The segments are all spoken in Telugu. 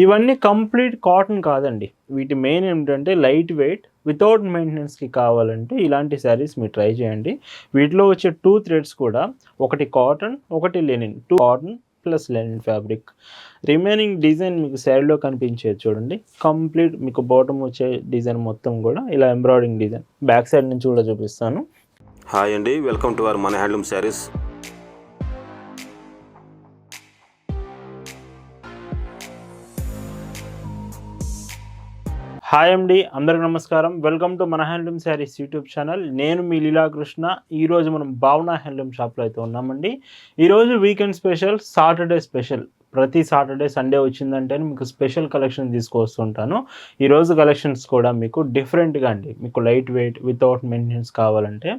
ఇవన్నీ కంప్లీట్ కాటన్ కాదండి. వీటి మెయిన్ ఏంటంటే లైట్ వెయిట్ వితౌట్ మెయింటెనెన్స్‌కి కావాలంటే ఇలాంటి శారీస్ మీరు ట్రై చేయండి. వీటిలో వచ్చే 2 థ్రెడ్స్ కూడా ఒకటి కాటన్, ఒకటి linen. 2 cotton plus linen fabric. Remaining design మీకు శారీలో కనిపించేది చూడండి. కంప్లీట్ మీకు బాటమ్ వచ్చే డిజైన్ మొత్తం కూడా ఇలా ఎంబ్రాయిడింగ్ డిజైన్. బ్యాక్ సైడ్ నుంచి కూడా చూపిస్తాను. హాయ్ అండి, వెల్కమ్ టు అవర్ మన హ్యాండ్లూమ్ శారీస్. హాయ్ అండి, అందరికి నమస్కారం. వెల్కమ్ టు మన హ్యాండ్లూమ్ శారీస్ యూట్యూబ్ ఛానల్. నేను మీ లీలాకృష్ణ. ఈరోజు మనం భావన హ్యాండ్లూమ్ షాప్లో అయితే ఉన్నామండి. ఈరోజు వీకెండ్ స్పెషల్, సాటర్డే స్పెషల్. ప్రతి సాటర్డే సండే వచ్చిందంటే మీకు స్పెషల్ కలెక్షన్ తీసుకొస్తుంటాను. ఈరోజు కలెక్షన్స్ కూడా మీకు డిఫరెంట్గా అండి. మీకు లైట్ వెయిట్ వితౌట్ మెయింటెనెన్స్ కావాలంటే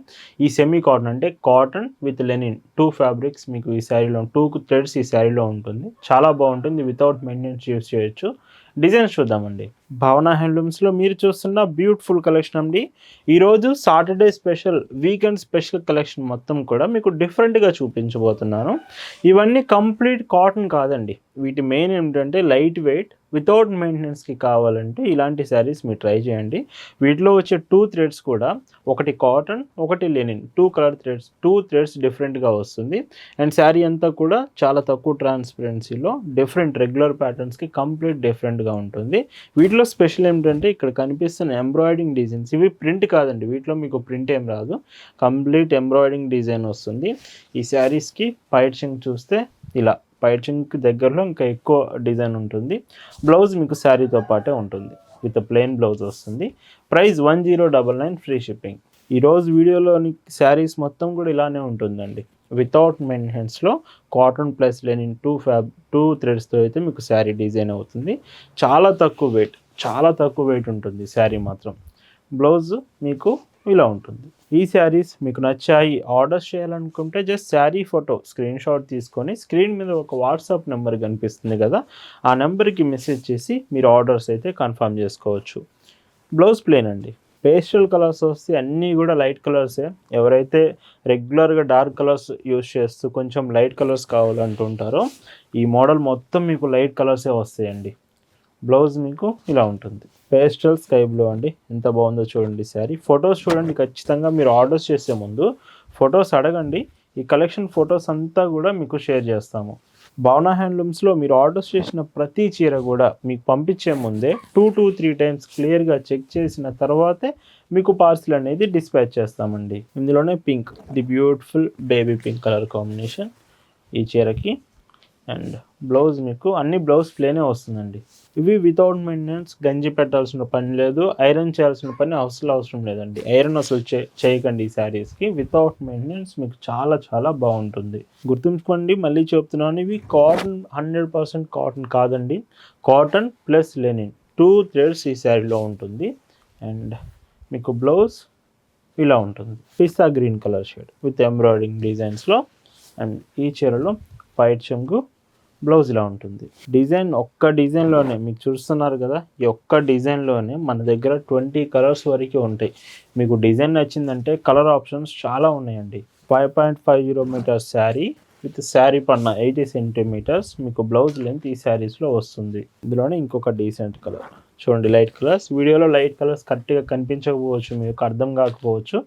ఈ సెమీ కాటన్ అంటే కాటన్ విత్ లెనిన్ 2 ఫ్యాబ్రిక్స్ మీకు ఈ శారీలో 2 థ్రెడ్స్ ఈ శారీలో ఉంటుంది. చాలా బాగుంటుంది. వితౌట్ మెయింటెనెన్స్ యూస్ చేయొచ్చు. డిజైన్స్ చూద్దామండి. భావన హ్యాండ్లూమ్స్లో మీరు చూస్తున్న బ్యూటిఫుల్ కలెక్షన్ అండి. ఈరోజు Saturday special, weekend special collection మొత్తం కూడా మీకు డిఫరెంట్గా చూపించబోతున్నాను. ఇవన్నీ కంప్లీట్ కాటన్ కాదండి. వీటి మెయిన్ ఏంటంటే లైట్ వెయిట్ వితౌట్ మెయింటెనెన్స్‌కి కావాలంటే ఇలాంటి శారీస్ మీరు ట్రై చేయండి. వీటిలో వచ్చే 2 థ్రెడ్స్ కూడా ఒకటి కాటన్, ఒకటి లెనిన్. 2 కలర్ థ్రెడ్స్, 2 థ్రెడ్స్ డిఫరెంట్గా వస్తుంది. అండ్ శారీ అంతా కూడా చాలా తక్కువ ట్రాన్స్పరెన్సీలో డిఫరెంట్ రెగ్యులర్ ప్యాటర్న్స్కి కంప్లీట్ డిఫరెంట్గా ఉంటుంది. వీటిలో స్పెషల్ ఏంటంటే ఇక్కడ కనిపిస్తున్న ఎంబ్రాయిడింగ్ డిజైన్స్. ఇవి ప్రింట్ కాదండి. వీటిలో మీకు ప్రింట్ ఏం రాదు. కంప్లీట్ ఎంబ్రాయిడింగ్ డిజైన్ వస్తుంది. ఈ శారీస్కి పైచింగ్ చూస్తే ఇలా పైచింగ్కి దగ్గరలో ఇంకా ఎక్కువ డిజైన్ ఉంటుంది. బ్లౌజ్ మీకు శారీతో పాటే ఉంటుంది. విత్ ప్లెయిన్ బ్లౌజ్ వస్తుంది. Price 1099 free shipping. ఈరోజు వీడియోలోని శారీస్ మొత్తం కూడా ఇలానే ఉంటుందండి. వితౌట్ మెయింటెనెన్స్లో కాటన్ ప్లస్ లెనిన్ 2 థ్రెడ్స్తో అయితే మీకు శారీ డిజైన్ అవుతుంది. చాలా తక్కువ వెయిట్ ఉంటుంది శారీ మాత్రం. బ్లౌజ్ మీకు ఇలా ఉంటుంది. ఈ శారీస్ మీకు నచ్చాయి, ఆర్డర్స్ చేయాలనుకుంటే just sari photo screen shot తీసుకొని స్క్రీన్ మీద ఒక వాట్సాప్ నెంబర్ కనిపిస్తుంది కదా, ఆ నెంబర్కి మెసేజ్ చేసి మీరు ఆర్డర్స్ అయితే కన్ఫర్మ్ చేసుకోవచ్చు. బ్లౌజ్ ప్లెయిన్ అండి. పేస్టల్ కలర్స్ వస్తే అన్నీ కూడా లైట్ కలర్సే. ఎవరైతే రెగ్యులర్గా డార్క్ కలర్స్ యూస్ చేస్తూ కొంచెం లైట్ కలర్స్ కావాలంటుంటారో ఈ మోడల్ మొత్తం మీకు లైట్ కలర్సే వస్తాయండి. బ్లౌజ్ మీకు ఇలా ఉంటుంది. పేస్టల్ స్కై బ్లూ అండి. ఎంత బాగుందో చూడండి శారీ. ఫొటోస్ చూడండి. ఖచ్చితంగా మీరు ఆర్డర్స్ చేసే ముందు ఫొటోస్ అడగండి. ఈ కలెక్షన్ ఫొటోస్ అంతా కూడా మీకు షేర్ చేస్తాము. భావన హ్యాండ్లూమ్స్లో మీరు ఆర్డర్స్ చేసిన ప్రతి చీర కూడా మీకు పంపించే ముందే 2 to 3 టైమ్స్ క్లియర్గా చెక్ చేసిన తర్వాతే మీకు పార్సిల్ అనేది డిస్పాచ్ చేస్తామండి. ఇందులోనే pink, the beautiful baby pink colour combination ఈ చీరకి. అండ్ బ్లౌజ్ మీకు అన్ని బ్లౌజ్ ప్లేనే వస్తుందండి. ఇవి వితౌట్ మెయింటెనెన్స్, గంజి పెట్టాల్సిన పని లేదు, ఐరన్ చేయాల్సిన పని అవసరం లేదండి. ఐరన్ అసలు చేయకండి ఈ శారీస్కి. వితౌట్ మెయింటెనెన్స్ మీకు చాలా బాగుంటుంది. గుర్తుంచుకోండి, మళ్ళీ చెప్తున్నాను, ఇవి కాటన్ 100% కాటన్ కాదండి. కాటన్ ప్లస్ లెనిన్ 2 థ్రెడ్స్ ఈ శారీలో ఉంటుంది. అండ్ మీకు బ్లౌజ్ ఇలా ఉంటుంది. Pista green colour shade with embroidering డిజైన్స్లో. అండ్ ఈ చీరలో వైట్ చెంగు, బ్లౌజ్ ఇలా ఉంటుంది. డిజైన్ ఒక్క డిజైన్లోనే మీకు చూస్తున్నారు కదా, ఈ ఒక్క డిజైన్లోనే మన దగ్గర 20 కలర్స్ వరకు ఉంటాయి. మీకు డిజైన్ నచ్చిందంటే కలర్ ఆప్షన్స్ చాలా ఉన్నాయండి. 5.50 మీటర్స్ శారీ విత్ శారీ పన్న 80 సెంటీమీటర్స్ మీకు బ్లౌజ్ లెంత్ ఈ శారీస్లో వస్తుంది. ఇందులోనే ఇంకొక డీసెంట్ కలర్ చూడండి. లైట్ కలర్స్, వీడియోలో లైట్ కలర్స్ కరెక్ట్గా కనిపించకపోవచ్చు, మీకు అర్థం కాకపోవచ్చు.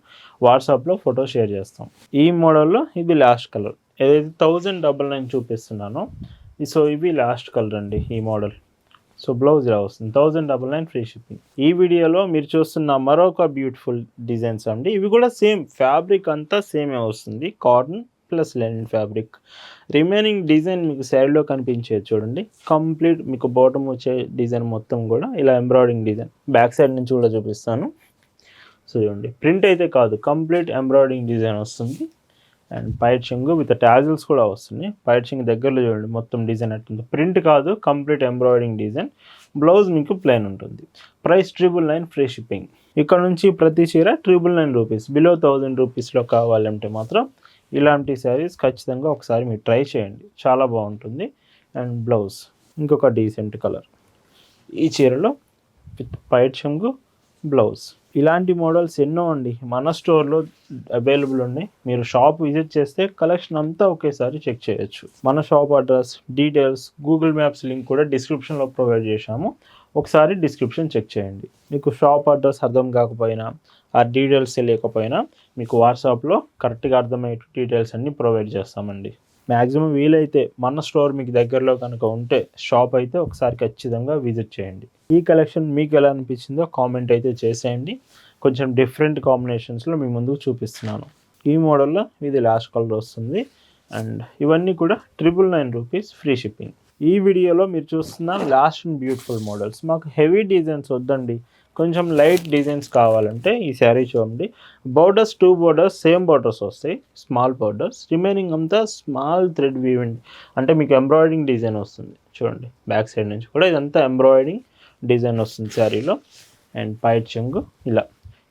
వాట్సాప్లో ఫోటో షేర్ చేస్తాం. ఈ మోడల్లో ఇది లాస్ట్ కలర్. ఏదైతే 1099 చూపిస్తున్నానో సో ఇవి లాస్ట్ కలర్ అండి ఈ మోడల్. సో బ్లౌజ్ ఇలా వస్తుంది. 1099 ఫ్రీ షిప్పింగ్. ఈ వీడియోలో మీరు చూస్తున్న మరొక బ్యూటిఫుల్ డిజైన్స్ అండి. ఇవి కూడా సేమ్ ఫ్యాబ్రిక్ అంతా సేమే వస్తుంది. Cotton plus linen fabric. Remaining design మీకు శారీలో కనిపించేది చూడండి. కంప్లీట్ మీకు బాటమ్ వచ్చే డిజైన్ మొత్తం కూడా ఇలా ఎంబ్రాయిడింగ్ డిజైన్. బ్యాక్ సైడ్ నుంచి కూడా చూపిస్తాను. సో చూడండి, ప్రింట్ అయితే కాదు, కంప్లీట్ ఎంబ్రాయిడింగ్ డిజైన్ వస్తుంది. అండ్ పైట్ చెంగు విత్ టాజిల్స్ కూడా వస్తుంది. పైట్ చెంగు దగ్గరలో చూడండి మొత్తం డిజైన్ అట్టుంది. ప్రింట్ కాదు, కంప్లీట్ ఎంబ్రాయిడింగ్ డిజైన్. బ్లౌజ్ మీకు ప్లెయిన్ ఉంటుంది. Price 999 free shipping. ఇక్కడ నుంచి ప్రతి చీర 999 రూపీస్. బిలో 1000 రూపీస్లో కావాలంటే మాత్రం ఇలాంటి శారీస్ ఖచ్చితంగా ఒకసారి మీరు ట్రై చేయండి. చాలా బాగుంటుంది. అండ్ బ్లౌజ్ ఇంకొక డీసెంట్ కలర్ ఈ చీరలో విత్ పైట్ చెంగు, బ్లౌజ్ ఇలాంటి మోడల్స్ ఎన్నో అండి మన స్టోర్లో అవైలబుల్ ఉన్నాయి. మీరు షాప్ విజిట్ చేస్తే కలెక్షన్ అంతా ఒకేసారి చెక్ చేయొచ్చు. మన shop address, details, Google maps link కూడా డిస్క్రిప్షన్లో ప్రొవైడ్ చేశాము. ఒకసారి డిస్క్రిప్షన్ చెక్ చేయండి. మీకు షాప్ అడ్రస్ అర్థం కాకపోయినా, ఆ డీటెయిల్స్ తెలియకపోయినా మీకు వాట్సాప్లో కరెక్ట్గా అర్థమయ్యే డీటెయిల్స్ అన్నీ ప్రొవైడ్ చేస్తామండి. మ్యాక్సిమం వీలైతే మన స్టోర్ మీకు దగ్గరలో కనుక ఉంటే షాప్ అయితే ఒకసారి ఖచ్చితంగా విజిట్ చేయండి. ఈ కలెక్షన్ మీకు ఎలా అనిపించిందో కామెంట్ అయితే చేసేయండి. కొంచెం డిఫరెంట్ కాంబినేషన్స్లో మీ ముందుకు చూపిస్తున్నాను. ఈ మోడల్లో ఇది లాస్ట్ కలర్ వస్తుంది అండ్ ఇవన్నీ కూడా 999 రూపీస్ ఫ్రీ షిప్పింగ్. ఈ వీడియోలో మీరు చూస్తున్న లాస్ట్ అండ్ బ్యూటిఫుల్ మోడల్స్. మాకు హెవీ డిజైన్స్ వద్దండి, కొంచెం లైట్ డిజైన్స్ కావాలంటే ఈ శారీ చూడండి. బోర్డర్స్ 2 బోర్డర్స్ సేమ్ బోర్డర్స్ వస్తాయి, స్మాల్ బోర్డర్స్. రిమైనింగ్ అంతా స్మాల్ థ్రెడ్ వీవింగ్, అంటే మీకు ఎంబ్రాయిడింగ్ డిజైన్ వస్తుంది చూడండి. బ్యాక్ సైడ్ నుంచి కూడా ఇదంతా ఎంబ్రాయిడింగ్ డిజైన్ వస్తుంది శారీలో. అండ్ పైట్ చెంగు ఇలా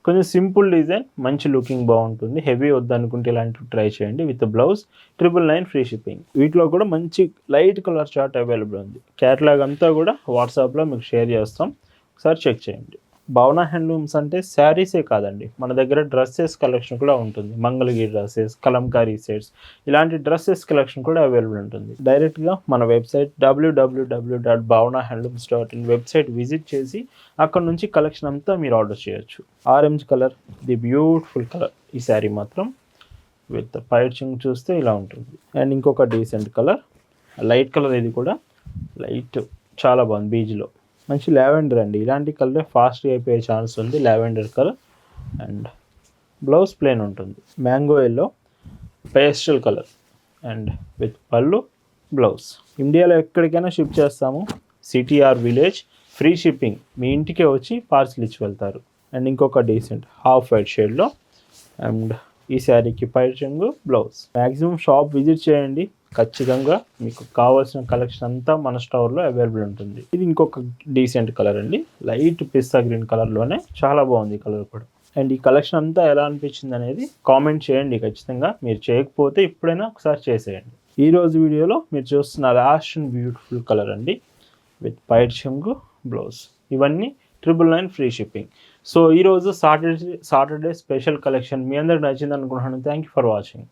కొంచెం సింపుల్ డిజైన్, మంచి లుకింగ్ బాగుంటుంది. హెవీ వద్దనుకుంటే ఇలాంటివి ట్రై చేయండి. With blouse 999 free shipping. వీటిలో కూడా మంచి లైట్ కలర్ చార్ట్ అవైలబుల్ ఉంది. క్యాటలాగ్ అంతా కూడా వాట్సాప్లో మీకు షేర్ చేస్తాం, ఒకసారి చెక్ చేయండి. భావన హ్యాండ్లూమ్స్ అంటే శారీసే కాదండి, మన దగ్గర డ్రెస్సెస్ కలెక్షన్ కూడా ఉంటుంది. మంగళగిరి డ్రెస్సెస్, కలంకారీ సెట్స్, ఇలాంటి డ్రెస్సెస్ కలెక్షన్ కూడా అవైలబుల్ ఉంటుంది. డైరెక్ట్గా మన వెబ్సైట్ www.bhavanahandlooms.in వెబ్సైట్ విజిట్ చేసి అక్కడ నుంచి కలెక్షన్ అంతా మీరు ఆర్డర్ చేయొచ్చు. Orange colour, the beautiful colour ఈ శారీ మాత్రం. విత్ పైచింగ్ చూస్తే ఇలా ఉంటుంది. అండ్ ఇంకొక డీసెంట్ కలర్, లైట్ కలర్, ఇది కూడా లైట్ చాలా బాగుంది. బీజ్లో మంచి లావెండర్ అండి, ఇలాంటి కలరే ఫాస్ట్గా అయిపోయే ఛాన్స్ ఉంది. Lavender colour and blouse plain ఉంటుంది. Mango yellow, pastel colour and with పళ్ళు, బ్లౌజ్. ఇండియాలో ఎక్కడికైనా షిప్ చేస్తాము. City or village free shipping. మీ ఇంటికే వచ్చి పార్సిల్ ఇచ్చి వెళ్తారు. అండ్ ఇంకొక డీసెంట్ హాఫ్ వైట్ షేడ్లో అండ్ ఈ శారీకి పైచింగు, బ్లౌజ్. మ్యాక్సిమం షాప్ విజిట్ చేయండి, ఖచ్చితంగా మీకు కావాల్సిన కలెక్షన్ అంతా మన స్టోర్లో అవైలబుల్ ఉంటుంది. ఇది ఇంకొక డీసెంట్ కలర్ అండి, లైట్ పిస్తా గ్రీన్ కలర్లోనే చాలా బాగుంది కలర్ కూడా. అండ్ ఈ కలెక్షన్ అంతా ఎలా అనిపించింది అనేది కామెంట్ చేయండి ఖచ్చితంగా. మీరు చేయకపోతే ఇప్పుడైనా ఒకసారి చేసేయండి. ఈరోజు వీడియోలో మీరు చూస్తున్న లాస్ట్ అండ్ బ్యూటిఫుల్ కలర్ అండి, విత్ పైట్ చెంగు, బ్లౌజ్. ఇవన్నీ 999 ఫ్రీ షిప్పింగ్. సో ఈరోజు సాటర్డే స్పెషల్ కలెక్షన్ మీ అందరికి నచ్చింది అనుకుంటున్నాను. Thank you for watching.